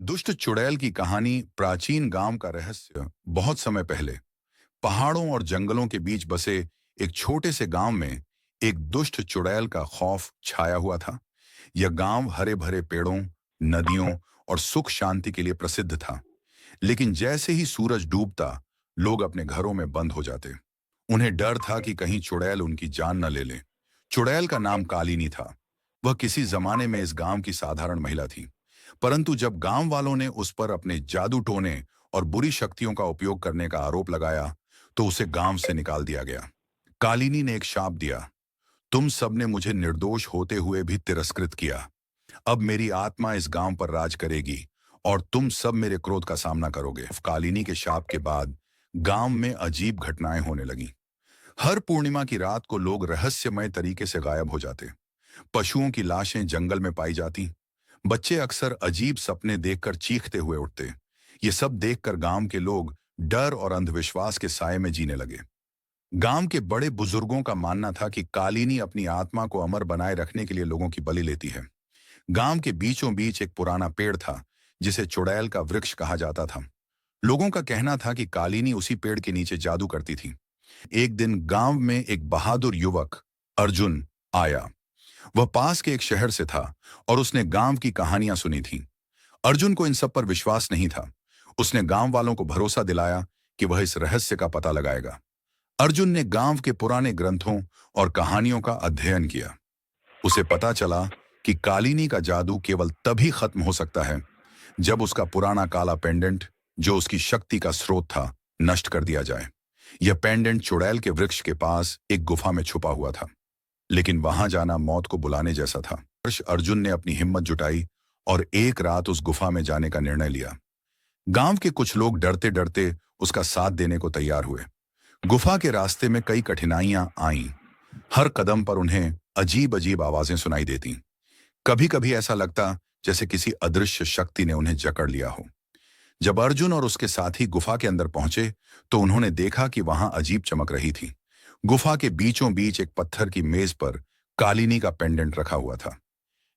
दुष्ट चुड़ैल की कहानी प्राचीन गांव का रहस्य। बहुत समय पहले पहाड़ों और जंगलों के बीच बसे एक छोटे से गांव में एक दुष्ट चुड़ैल का खौफ छाया हुआ था। यह गांव हरे भरे पेड़ों, नदियों और सुख शांति के लिए प्रसिद्ध था। लेकिन जैसे ही सूरज डूबता, लोग अपने घरों में बंद हो जाते। उन्हें डर था कि कहीं चुड़ैल उनकी जान न ले ले। चुड़ैल का नाम कालिनी था। वह किसी जमाने में इस गांव की साधारण महिला थी। परंतु जब गांव वालों ने उस पर अपने जादू टोने और बुरी शक्तियों का उपयोग करने का आरोप लगाया, तो उसे गांव से निकाल दिया गया। कालिनी ने एक शाप दिया, तुम सबने मुझे निर्दोष होते हुए भी तिरस्कृत किया। अब मेरी आत्मा इस गांव पर राज करेगी और तुम सब मेरे क्रोध का सामना करोगे। कालिनी के शाप के बाद गांव में अजीब घटनाएं होने लगीं। हर पूर्णिमा की रात को लोग रहस्यमय तरीके से गायब हो जाते। पशुओं की लाशें जंगल में पाई जाती। बच्चे अक्सर अजीब सपने देखकर चीखते हुए उठते। ये सब देखकर गांव के लोग डर और अंधविश्वास के साए में जीने लगे। गांव के बड़े बुजुर्गों का मानना था कि कालिनी अपनी आत्मा को अमर बनाए रखने के लिए लोगों की बलि लेती है। गांव के बीचों बीच एक पुराना पेड़ था, जिसे चुड़ैल का वृक्ष कहा जाता था। लोगों का कहना था कि कालिनी उसी पेड़ के नीचे जादू करती थी। एक दिन गांव में एक बहादुर युवक अर्जुन आया। वह पास के एक शहर से था और उसने गांव की कहानियां सुनी थीं। अर्जुन को इन सब पर विश्वास नहीं था। उसने गांव वालों को भरोसा दिलाया कि वह इस रहस्य का पता लगाएगा। अर्जुन ने गांव के पुराने ग्रंथों और कहानियों का अध्ययन किया। उसे पता चला कि कालिनी का जादू केवल तभी खत्म हो सकता है जब उसका पुराना काला पेंडेंट, जो उसकी शक्ति का स्रोत था, नष्ट कर दिया जाए। यह पेंडेंट चुड़ैल के वृक्ष के पास एक गुफा में छुपा हुआ था, लेकिन वहां जाना मौत को बुलाने जैसा था। अर्जुन ने अपनी हिम्मत जुटाई और एक रात उस गुफा में जाने का निर्णय लिया। गांव के कुछ लोग डरते डरते उसका साथ देने को तैयार हुए। गुफा के रास्ते में कई कठिनाइयां आईं। हर कदम पर उन्हें अजीब अजीब आवाजें सुनाई देती। कभी कभी ऐसा लगता जैसे किसी अदृश्य शक्ति ने उन्हें जकड़ लिया हो। जब अर्जुन और उसके साथी गुफा के अंदर पहुंचे, तो उन्होंने देखा कि वहां अजीब चमक रही थी। गुफा के बीचों बीच एक पत्थर की मेज पर कालिनी का पेंडेंट रखा हुआ था।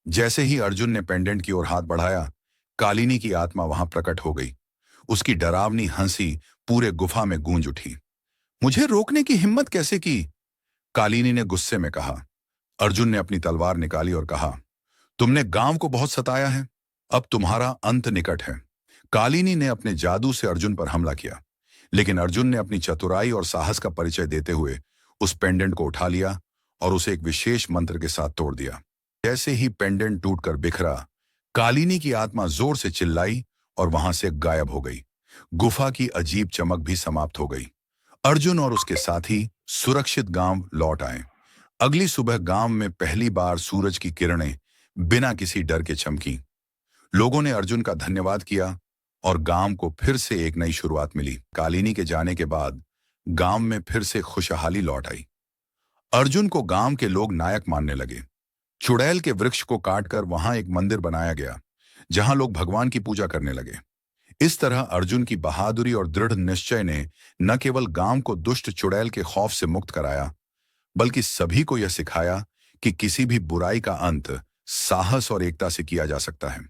जैसे ही अर्जुन ने पेंडेंट की ओर हाथ बढ़ाया, कालिनी की आत्मा वहां प्रकट हो गई। उसकी डरावनी हंसी पूरे गुफा में गूंज उठी। मुझे रोकने की हिम्मत कैसे की? कालिनी ने गुस्से में कहा। अर्जुन ने अपनी तलवार निकाली और कहा, तुमने गांव को बहुत सताया है, अब तुम्हारा अंत निकट है। कालिनी ने अपने जादू से अर्जुन पर हमला किया, लेकिन अर्जुन ने अपनी चतुराई और साहस का परिचय देते हुए उस पेंडेंट को उठा लिया और उसे एक विशेष मंत्र के साथ तोड़ दिया। जैसे ही पेंडेंट टूटकर बिखरा, कालिनी की आत्मा जोर से चिल्लाई और वहां से गायब हो गई। गुफा की अजीब चमक भी समाप्त हो गई। अर्जुन और उसके साथी सुरक्षित गांव लौट आए। अगली सुबह गांव में पहली बार सूरज की किरणें बिना किसी डर के चमकी। लोगों ने अर्जुन का धन्यवाद किया और गांव को फिर से एक नई शुरुआत मिली। कालिनी के जाने के बाद गांव में फिर से खुशहाली लौट आई। अर्जुन को गांव के लोग नायक मानने लगे। चुड़ैल के वृक्ष को काटकर वहां एक मंदिर बनाया गया, जहां लोग भगवान की पूजा करने लगे। इस तरह अर्जुन की बहादुरी और दृढ़ निश्चय ने न केवल गांव को दुष्ट चुड़ैल के खौफ से मुक्त कराया, बल्कि सभी को यह सिखाया कि किसी भी बुराई का अंत साहस और एकता से किया जा सकता है।